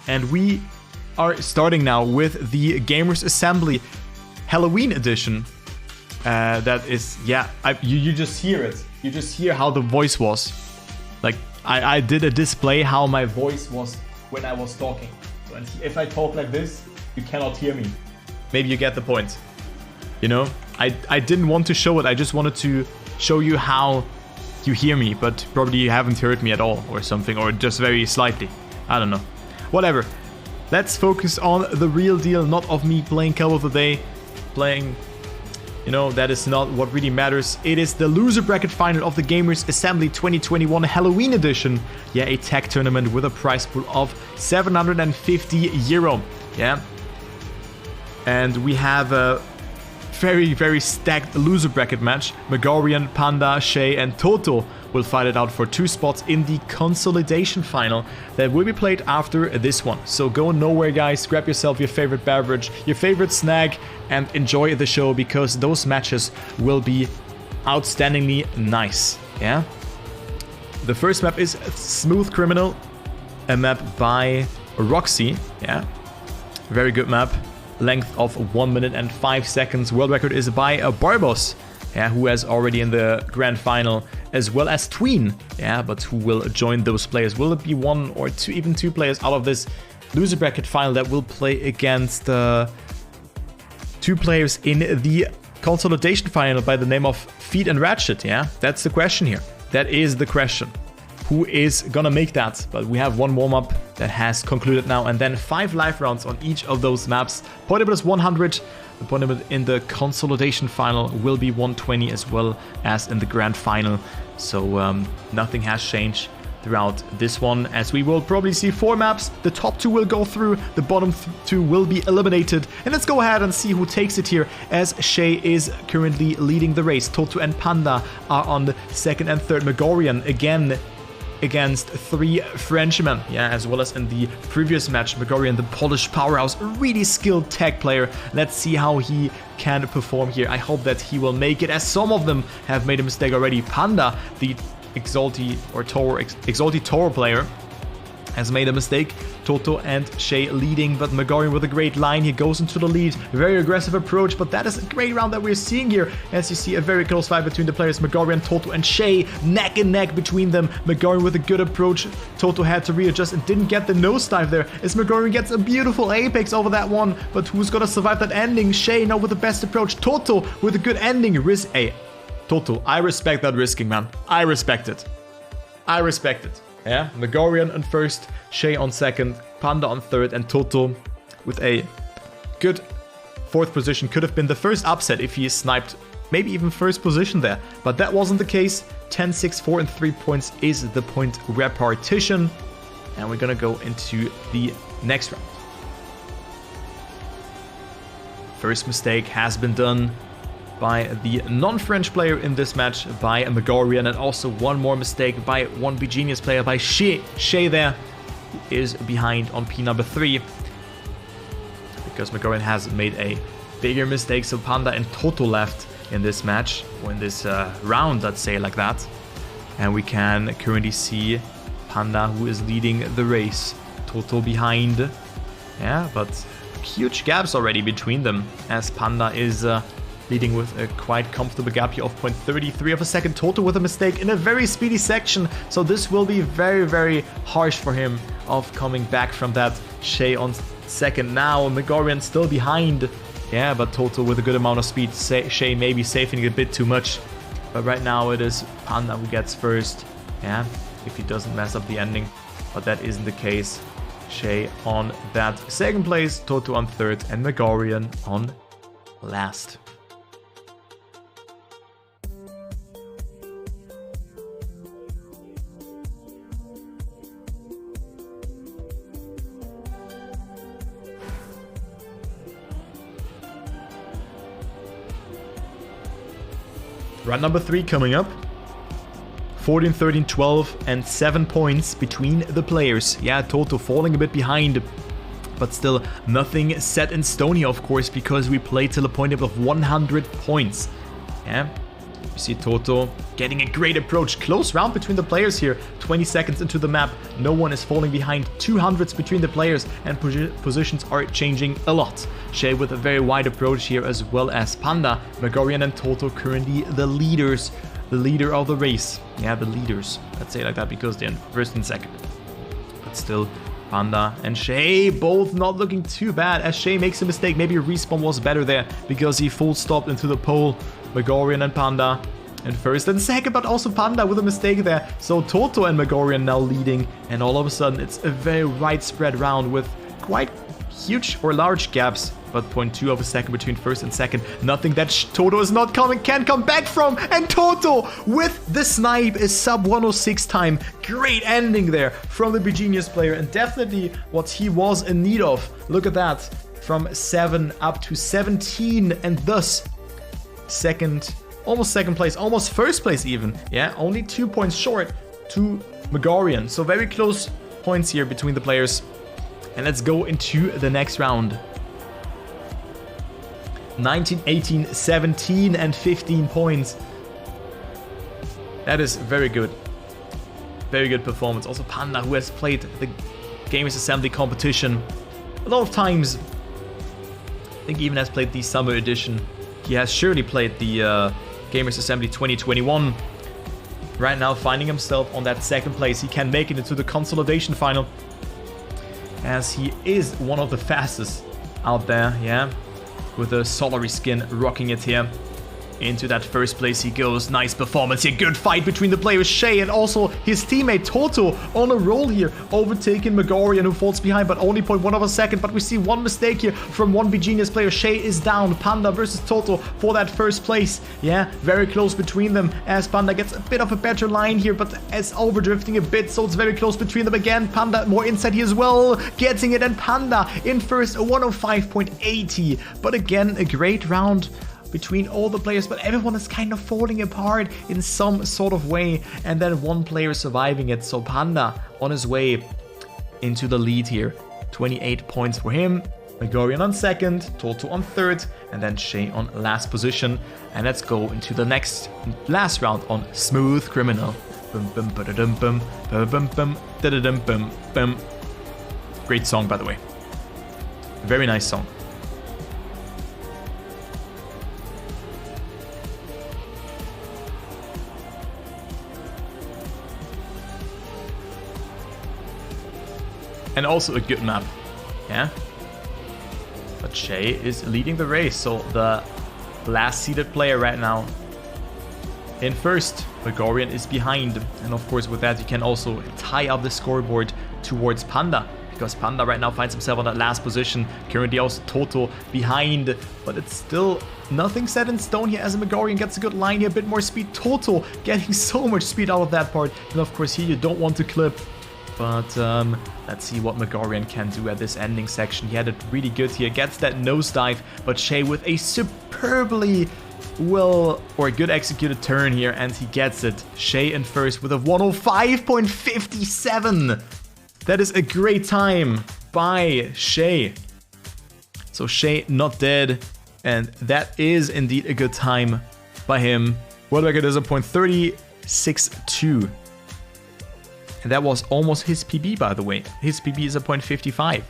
And we are starting now with the Gamers Assembly Halloween edition. That is, yeah, you just hear it. You just hear how the voice was. Like, I did a display how my voice was when I was talking. So if I talk like this, you cannot hear me. Maybe you get the point. You know, I didn't want to show it. I just wanted to show you how you hear me, but probably you haven't heard me at all or something, or just very slightly. I don't know. Whatever. Let's focus on the real deal, not of me playing Call of the Day, playing, you know, that is not what really matters. It is the loser bracket final of the Gamers Assembly 2021 Halloween edition. Yeah, a tech tournament with a prize pool of €750. Yeah. And we have a very, very stacked loser bracket match. Magorian, Panda, Shei, and Tohto will fight it out for 2 spots in the consolidation final that will be played after this one. So go nowhere, guys. Grab yourself your favorite beverage, your favorite snack, and enjoy the show, because those matches will be outstandingly nice. Yeah. The first map is Smooth Criminal, a map by Roxy. Yeah. Very good map. Length of 1 minute and 5 seconds. World record is by Barbos, yeah, who is already in the grand final, as well as Tween, yeah, but who will join those players? Will it be 1 or 2, even 2 players out of this loser bracket final that will play against 2 players in the consolidation final by the name of Feet and Ratchet? Yeah, that's the question here. That is the question. Who is gonna make that? But we have 1 warm-up that has concluded now, and then 5 live rounds on each of those maps. Point limit is 100. The point limit in the consolidation final will be 120, as well as in the grand final. So nothing has changed throughout this one, as we will probably see 4 maps. The top 2 will go through, the bottom 2 will be eliminated. And let's go ahead and see who takes it here, as Shei is currently leading the race. Tohto and Panda are on the 2nd and 3rd. Magorian again against 3 Frenchmen, yeah, as well as in the previous match. Magorian, the Polish powerhouse, a really skilled tech player. Let's see how he can perform here. I hope that he will make it, as some of them have made a mistake already. Panda, the Exalty Toro player, has made a mistake. Tohto and Shei leading, but Magorian with a great line. He goes into the lead. Very aggressive approach, but that is a great round that we're seeing here. As you see, a very close fight between the players. Magorian, Tohto, and Shei, neck and neck between them. Magorian with a good approach. Tohto had to readjust and didn't get the nosedive there, as Magorian gets a beautiful apex over that one. But who's gonna survive that ending? Shei now with the best approach. Tohto with a good ending. Hey, Tohto, I respect that risking, man. I respect it. I respect it. Yeah, Magorian on 1st, Shei on 2nd, Panda on 3rd, and Tohto with a good 4th position. Could have been the first upset if he sniped maybe even 1st position there, but that wasn't the case. 10, 6, 4, and 3 points is the point repartition, and we're gonna go into the next round. First mistake has been done by the non-French player in this match, by Magorian, and also 1 more mistake by 1B Genius player, by Shei. Shei there is behind on P number 3, because Magorian has made a bigger mistake. So Panda and Tohto left in this match, or in this round, let's say like that. And we can currently see Panda, who is leading the race, Tohto behind. Yeah, but huge gaps already between them, as Panda is leading with a quite comfortable gap here of 0.33 of a second. Tohto with a mistake in a very speedy section, so this will be very, very harsh for him of coming back from that. Shei on 2nd now, Magorian still behind. Yeah, but Tohto with a good amount of speed. Shei maybe saving a bit too much, but right now it is Panda who gets 1st. Yeah, if he doesn't mess up the ending, but that isn't the case. Shei on that 2nd place, Tohto on 3rd, and Magorian on last. Round number 3 coming up. 14, 13, 12, and 7 points between the players. Yeah, Tohto falling a bit behind, but still nothing set in stone here, of course, because we played till a point of 100 points. Yeah, You see Tohto getting a great approach. Close round between the players here. 20 seconds into the map. No one is falling behind. 200s between the players, and positions are changing a lot. Shei with a very wide approach here, as well as Panda. Magorian and Tohto currently the leaders. The leader of the race. Yeah, the leaders. Let's say it like that because they're in first and second. But still, Panda and Shei both not looking too bad, as Shei makes a mistake. Maybe a respawn was better there because he full stopped into the pole. Magorian and Panda in first and second, but also Panda with a mistake there. So Tohto and Magorian now leading, and all of a sudden it's a very widespread round with quite huge or large gaps, but 0.2 of a second between first and second. Nothing that Tohto is not can come back from, and Tohto with the snipe is sub 106 time. Great ending there from the BGenius player, and definitely what he was in need of. Look at that, from 7 up to 17, and thus almost second place, almost first place even. Yeah, only 2 points short to Magorian. So very close points here between the players. And let's go into the next round. 19, 18, 17 and 15 points. That is very good. Very good performance. Also Panda, who has played the Gamers Assembly competition a lot of times. I think he even has played the Summer Edition. He has surely played the Gamers Assembly 2021. Right now finding himself on that second place. He can make it into the consolidation final, as he is one of the fastest out there, yeah. With the Solary skin rocking it here. Into that first place he goes. Nice performance here. Good fight between the players. Shei and also his teammate Tohto on a roll here. Overtaking Magorian, who falls behind, but only 0.1 of a second. But we see one mistake here from one BGenius player. Shei is down. Panda versus Tohto for that first place. Yeah, very close between them, as Panda gets a bit of a better line here, but is overdrifting a bit, so it's very close between them again. Panda more inside here as well, getting it, and Panda in first, 105.80. But again, a great round between all the players, but everyone is kind of falling apart in some sort of way, and then one player surviving it. So Panda on his way into the lead here. 28 points for him. Magorian on second, Tohto on third, and then Shei on last position. And let's go into the last round on Smooth Criminal. Great song, by the way. Very nice song. And also a good map, yeah? But Shei is leading the race, so the last seeded player right now in first. Magorian is behind, and of course with that you can also tie up the scoreboard towards Panda, because Panda right now finds himself on that last position. Currently also Tohto behind, but it's still nothing set in stone here, as Magorian gets a good line here, a bit more speed. Tohto getting so much speed out of that part, and of course here you don't want to clip. But let's see what Magorian can do at this ending section. He had it really good here, gets that nosedive, but Shei with a superbly good executed turn here, and he gets it. Shei in first with a 105.57. That is a great time by Shei. So Shei not dead, and that is indeed a good time by him. World record is a .36.2. And that was almost his PB, by the way. His PB is a .55.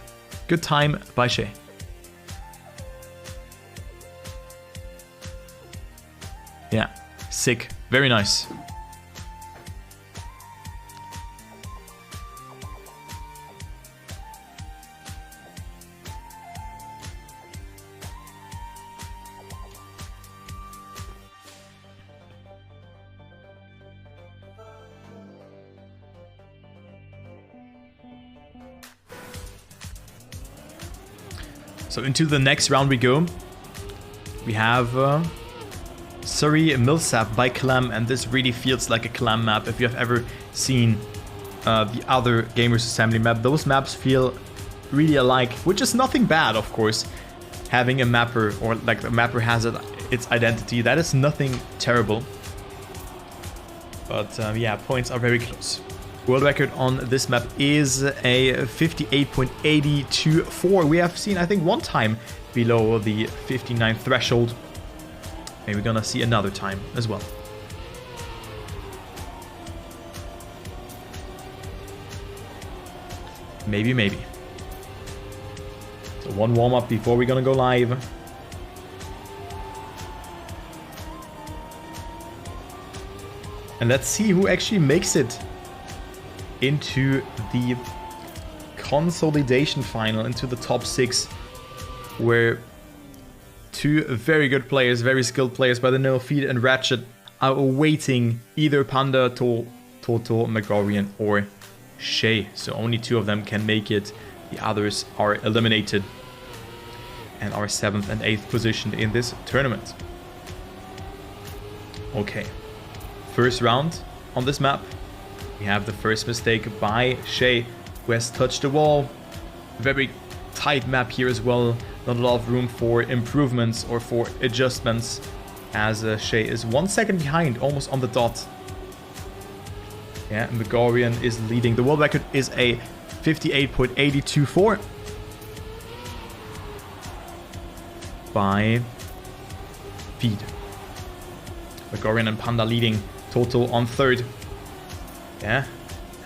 Good time by Shei. Yeah, sick. Very nice. So into the next round we go. We have Surrey Millsap by Clam, and this really feels like a Clam map. If you have ever seen the other Gamers Assembly map, those maps feel really alike, which is nothing bad, of course. Having a mapper, or like the mapper has its identity, that is nothing terrible. But yeah, points are very close. World record on this map is a 58.824. We have seen, I think, one time below the 59 threshold. Maybe we're gonna see another time as well. maybe, maybe. So one warm-up before we're gonna go live. And let's see who actually makes it into the consolidation final, into the top 6, where two very good players, very skilled players by the name of Feed and Ratchet are awaiting either Panda, Tohto, Magorian or Shei. So only 2 of them can make it. The others are eliminated and are 7th and 8th positioned in this tournament. Okay. First round on this map, we have the first mistake by Shei, who has touched the wall. Very tight map here as well. Not a lot of room for improvements or for adjustments, as Shei is 1 second behind, almost on the dot. Yeah, Magorian is leading. The world record is a 58.824 by Feed. Magorian and Panda leading. Tohto on 3rd. Yeah,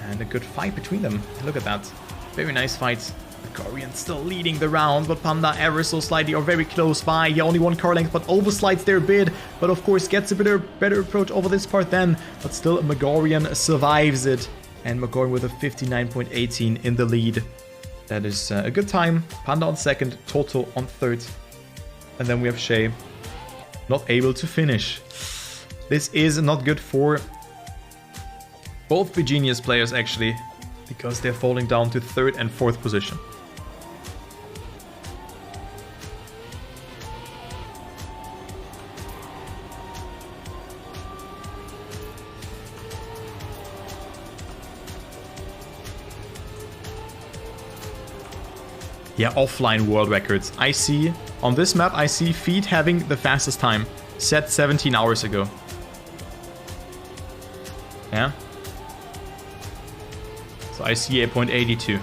and a good fight between them. Look at that. Very nice fight. Magorian still leading the round, but Panda ever so slightly or very close by. He only 1 car length, but overslides there a bit. But of course gets a better approach over this part then. But still Magorian survives it. And Magorian with a 59.18 in the lead. That is a good time. Panda on 2nd, Tohto on 3rd. And then we have Shei not able to finish. This is not good for both Genius players actually, because they're falling down to 3rd and 4th position. Yeah, offline world records. I see, on this map, I see Feed having the fastest time, set 17 hours ago. Yeah. So I see a 0.82.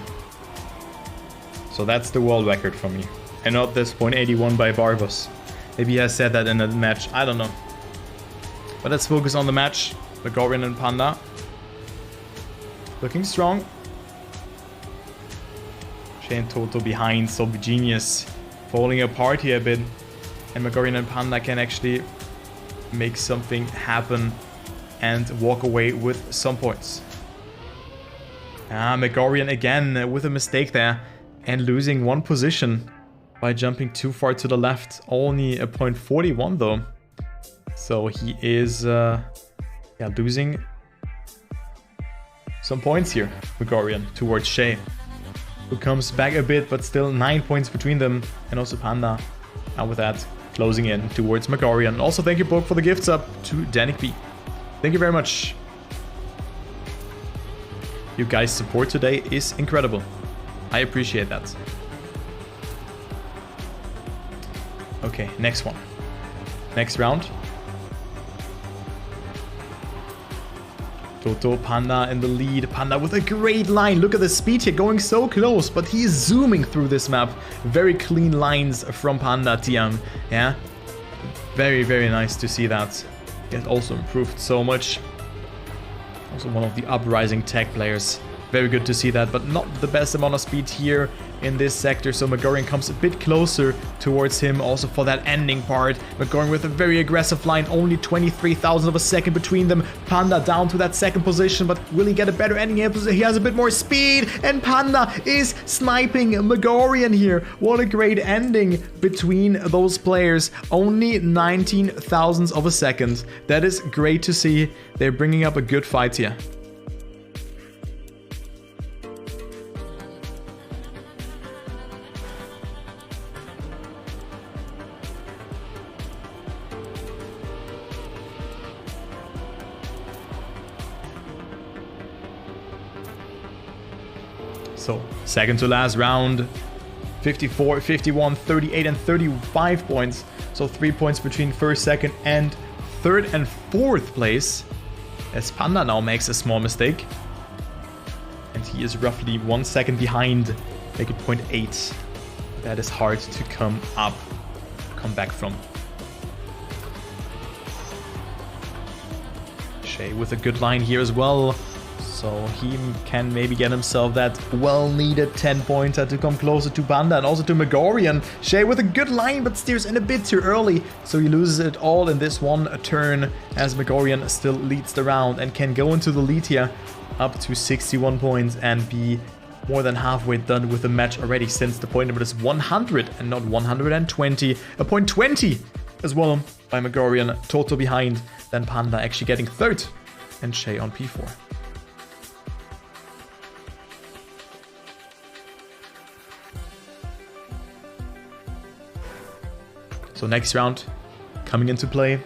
So that's the world record for me. And not this 0.81 by Barbos. Maybe he has said that in a match. I don't know. But let's focus on the match. Magorian and Panda. Looking strong. Shei and Tohto behind. So Genius falling apart here a bit. And Magorian and Panda can actually make something happen and walk away with some points. Magorian again with a mistake there and losing 1 position by jumping too far to the left. Only a 0.41 though. So he is losing some points here, Magorian, towards Shei, who comes back a bit, but still 9 points between them, and also Panda. And with that, closing in towards Magorian. Also, thank you, Poke, for the gifts up to Danik B. Thank you very much. You guys' support today is incredible. I appreciate that. Okay, next one. Next round. Tohto, Panda in the lead. Panda with a great line. Look at the speed here, going so close, but he is zooming through this map. Very clean lines from Panda TM. Yeah, very, very nice to see that. He has also improved so much. Also one of the uprising tech players. Very good to see that, but not the best amount of speed here in this sector. So Magorian comes a bit closer towards him also for that ending part. Magorian with a very aggressive line, only 23,000 of a second between them. Panda down to that 2nd position, but will he get a better ending? He has a bit more speed, and Panda is sniping Magorian here. What a great ending between those players. Only 19 thousandths of a second. That is great to see. They're bringing up a good fight here. So, second to last round, 54, 51, 38 and 35 points. So 3 points between 1st, 2nd and 3rd and 4th place. As Panda now makes a small mistake. And he is roughly 1 second behind, make it 0.8. That is hard to come back from. Shei with a good line here as well. So he can maybe get himself that well-needed 10-pointer to come closer to Panda and also to Magorian. Shei with a good line, but steers in a bit too early. So he loses it all in this one turn as Magorian still leads the round and can go into the lead here up to 61 points and be more than halfway done with the match already, since the point limit is 100 and not 120. A point 20 as well by Magorian. Tohto behind, then Panda actually getting third and Shei on P4. So next round coming into play.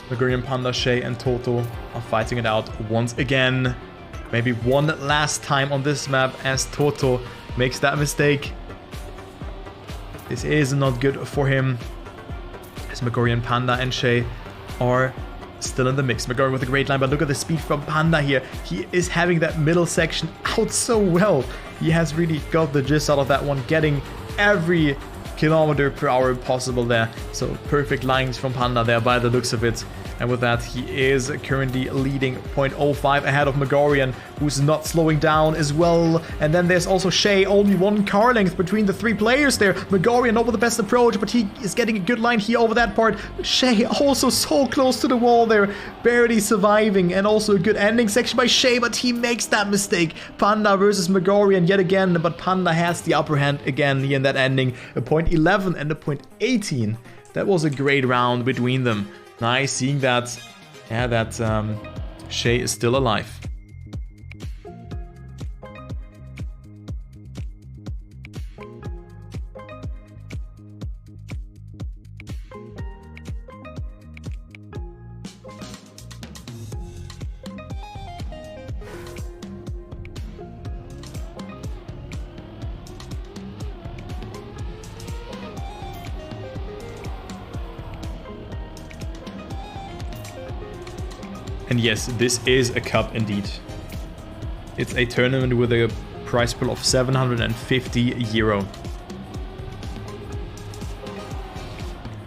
Magorian, Panda, Shei and Tohto are fighting it out once again. Maybe one last time on this map as Tohto makes that mistake. This is not good for him. As Magorian, Panda and Shei are still in the mix. Magorian with a great line, but look at the speed from Panda here. He is having that middle section out so well. He has really got the gist out of that one, getting every kilometer per hour possible there. So perfect lines from Panda there by the looks of it. And with that, he is currently leading 0.05 ahead of Magorian, who's not slowing down as well. And then there's also Shei, only one car length between the three players there. Magorian over the best approach, but he is getting a good line here over that part. Shei also so close to the wall there, barely surviving. And also a good ending section by Shei, but he makes that mistake. Panda versus Magorian yet again, but Panda has the upper hand again here in that ending. A 0.11 and a 0.18. That was a great round between them. Nice seeing that, yeah, that Shei is still alive. And yes, this is a cup indeed. It's a tournament with a prize pool of 750 euro.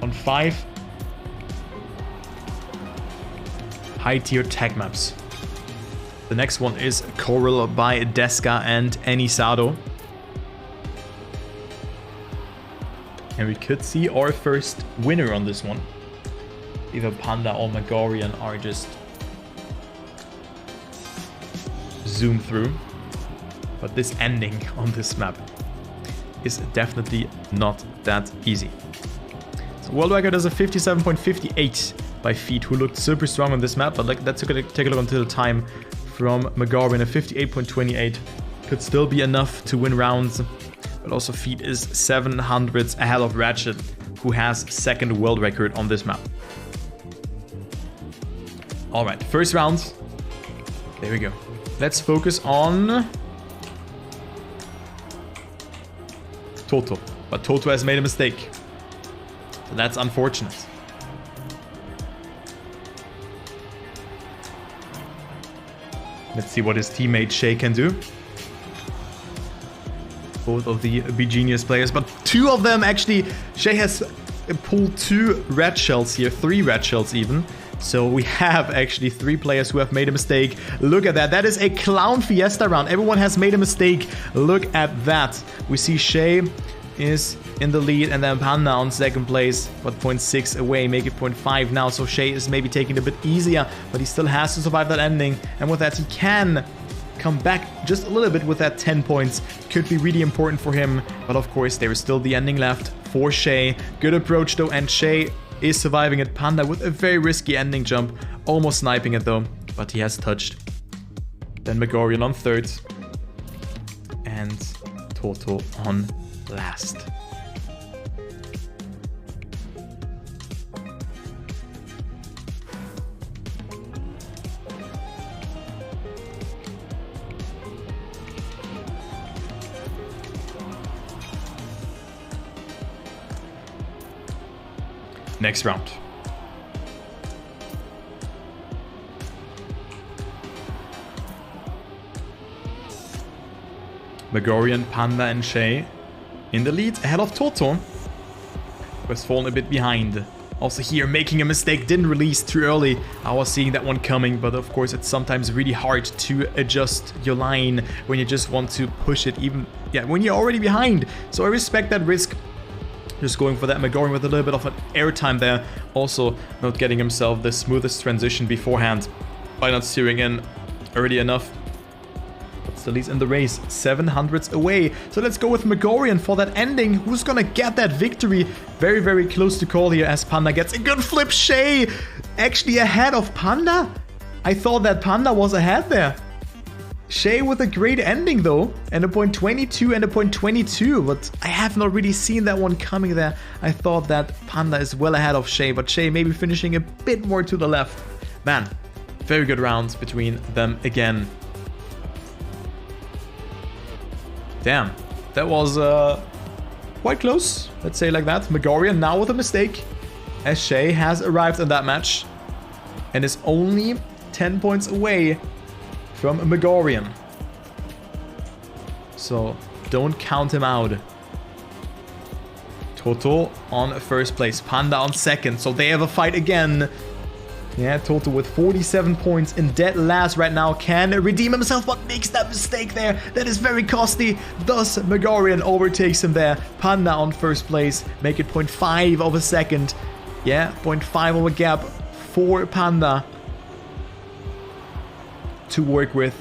On 5 high-tier tag maps. The next one is Coral by Deska and Anisado. And we could see our first winner on this one. Either Panda or Magorian are just zoom through, but this ending on this map is definitely not that easy. So world record is a 57.58 by Feet, who looked super strong on this map, but like, let's take a look until the time from Magorian. A 58.28 could still be enough to win rounds, but also Feet is 700s ahead of Ratchet, who has second world record on this map. All right, first round. There we go. Let's focus on Tohto. But Tohto has made a mistake. So that's unfortunate. Let's see what his teammate Shei can do. Both of the B-Genius players, but two of them actually. Shei has pulled 2 red shells here, 3 red shells even. So we have actually 3 players who have made a mistake. Look at that. That is a Clown Fiesta round. Everyone has made a mistake. Look at that. We see Shei is in the lead and then Panda on second place, but 0.6 away, make it 0.5 now. So Shei is maybe taking it a bit easier, but he still has to survive that ending. And with that, he can come back just a little bit with that 10 points. Could be really important for him. But of course, there is still the ending left for Shei. Good approach though, and Shei is surviving it. Panda with a very risky ending jump, almost sniping it though, but he has touched. Then Magorian on third and Tohto on last. Next round. Magorian, Panda and Shei in the lead ahead of Tohto, who has fallen a bit behind Also here, making a mistake, didn't release too early. I was seeing that one coming, but of course it's sometimes really hard to adjust your line when you just want to push it even, yeah, when you're already behind. So I respect that risk. Just going for that Magorian with a little bit of an airtime there. Also not getting himself the smoothest transition beforehand by not steering in early enough. But still he's in the race, 700s away. So let's go with Magorian for that ending. Who's gonna get that victory? Very, very close to call here as Panda gets a good flip. Shei actually ahead of Panda? I thought that Panda was ahead there. Shei with a great ending though, and a point 22 and a point 22, but I have not really seen that one coming there. I thought that Panda is well ahead of Shei, but Shei maybe finishing a bit more to the left. Man, very good rounds between them again. Damn, that was quite close, let's say like that. Magorian now with a mistake, as Shei has arrived in that match and is only 10 points away from Magorian. So don't count him out. Tohto on first place, Panda on second, so they have a fight again. Yeah, Tohto with 47 points in dead last right now, can redeem himself, but makes that mistake there. That is very costly. Thus, Magorian overtakes him there. Panda on first place, make it 0.5 of a second. Yeah, 0.5 of a gap for Panda to work with.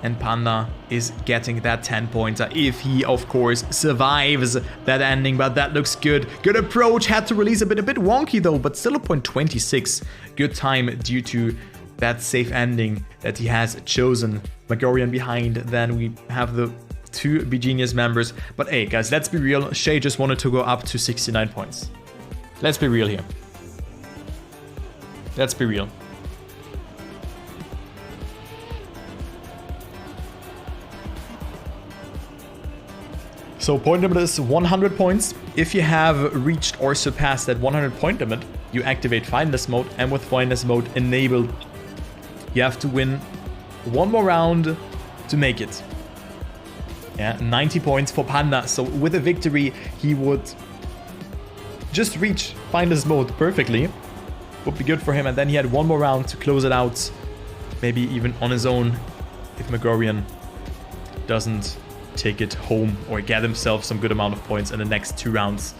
And Panda is getting that 10 pointer if he, of course, survives that ending. But that looks good. Good approach. Had to release a bit wonky though, but still a point 26. Good time due to that safe ending that he has chosen. Magorian behind. Then we have the two B-Genius members. But hey, guys, let's be real. Shei just wanted to go up to 69 points. Let's be real here. Let's be real. So point limit is 100 points. If you have reached or surpassed that 100 point limit, you activate finalist mode, and with finalist mode enabled, you have to win one more round to make it. Yeah, 90 points for Panda. So with a victory, he would just reach finalist mode perfectly. Would be good for him, and then he had one more round to close it out. Maybe even on his own if Magorian doesn't take it home or get himself some good amount of points in the next two rounds.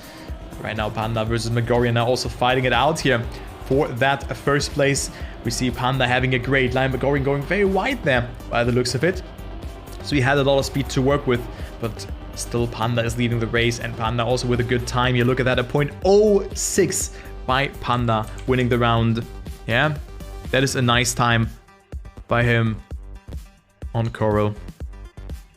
Right now, Panda versus Magorian are also fighting it out here for that first place. We see Panda having a great line, Magorian going very wide there by the looks of it. So he had a lot of speed to work with, but still Panda is leading the race, and Panda also with a good time. You look at that, a 0.06 by Panda winning the round. Yeah, that is a nice time by him on Coral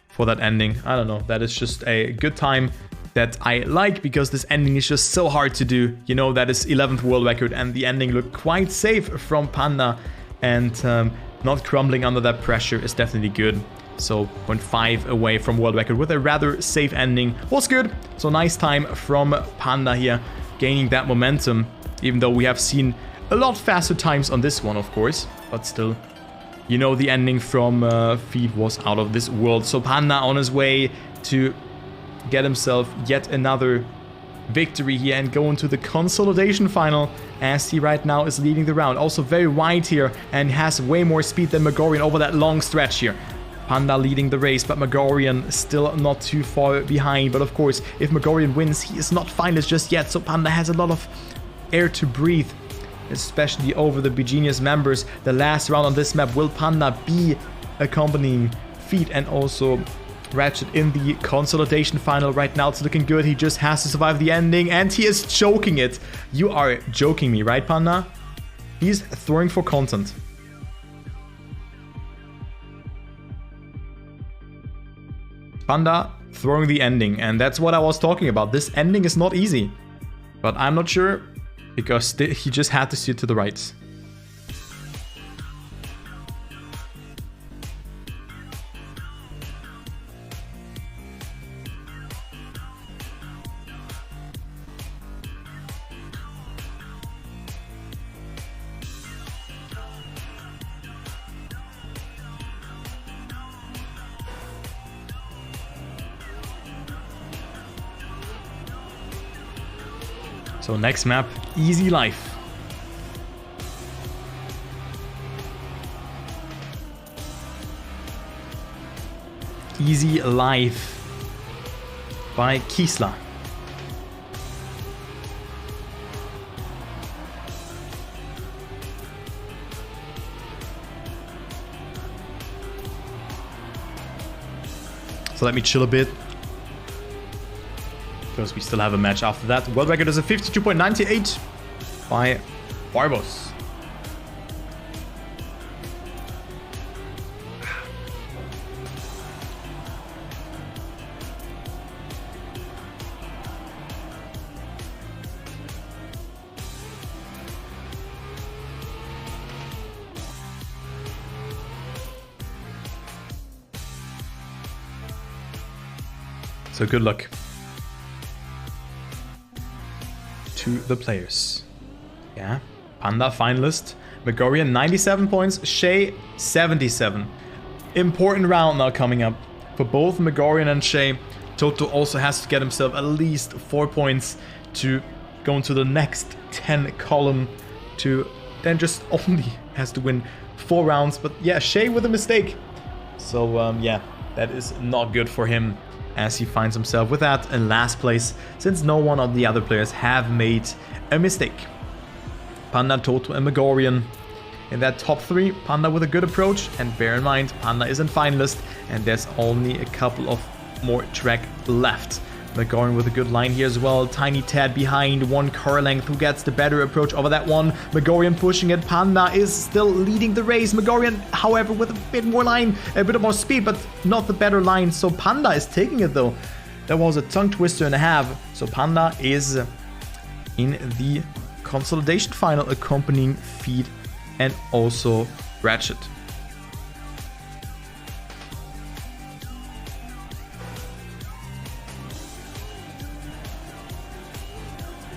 for that ending. I don't know, that is just a good time that I like, because this ending is just so hard to do. You know, that is 11th world record, and the ending looked quite safe from Panda, and not crumbling under that pressure is definitely good. So 0.5 away from world record with a rather safe ending was good. So nice time from Panda here, gaining that momentum, even though we have seen a lot faster times on this one, of course, but still, you know, the ending from feed was out of this world. So Panda on his way to get himself yet another victory here and go into the consolidation final, as he right now is leading the round. Also very wide here and has way more speed than Magorian over that long stretch here. Panda leading the race, but Magorian still not too far behind. But of course, if Magorian wins, he is not finalist just yet, so Panda has a lot of air to breathe, especially over the B-Genius members. The last round on this map, will Panda be accompanying Feet and also Ratchet in the consolidation final? Right now it's looking good. He just has to survive the ending, and he is choking it. You are joking me, right, Panda? He's throwing for content. Panda throwing the ending, and that's what I was talking about. This ending is not easy, but I'm not sure, because he just had to steer to the right. So next map, Easy Life. Easy Life by Kiesler. So let me chill a bit, because we still have a match after that. World record is a 52.98 by Barbos. So good luck to the players. Yeah, Panda finalist. Magorian 97 points, Shei 77. Important round now coming up for both Magorian and Shei. Tohto also has to get himself at least 4 points to go into the next 10 column, to then just only has to win 4 rounds. But yeah, Shei with a mistake. So yeah, that is not good for him, as he finds himself with that in last place, since no one of the other players have made a mistake. Panda, Tohto and Magorian in that top 3. Panda with a good approach, and bear in mind, Panda isn't finalist and there's only a couple of more track left. Magorian with a good line here as well, tiny tad behind, 1 car length. Who gets the better approach over that one? Magorian pushing it. Panda is still leading the race. Magorian, however, with a bit more line, a bit more speed, but not the better line. So Panda is taking it though. That was a tongue twister and a half. So Panda is in the consolidation final, accompanying Feed and also Ratchet.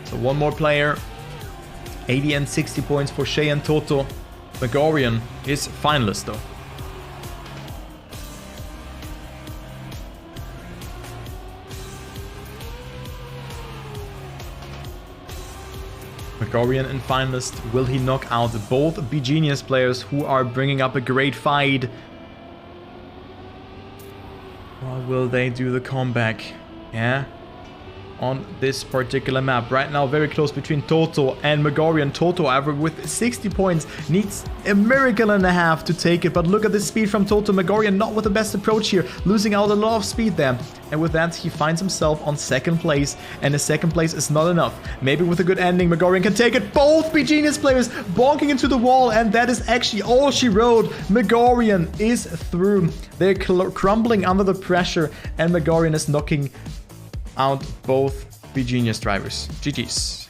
So one more player, 80 and 60 points for Shei and Tohto. Magorian is finalist though. Magorian in finalist. Will he knock out both B-Genius players who are bringing up a great fight? Or will they do the comeback? Yeah. On this particular map. Right now, very close between Tohto and Magorian. Tohto, however, with 60 points, needs a miracle and a half to take it. But look at the speed from Tohto. Magorian not with the best approach here, losing out a lot of speed there. And with that, he finds himself on 2nd place. And the 2nd place is not enough. Maybe with a good ending, Magorian can take it. Both B-Genius players bonking into the wall. And that is actually all she wrote. Magorian is through. They're crumbling under the pressure. And Magorian is knocking out both B-Genius drivers. GG's.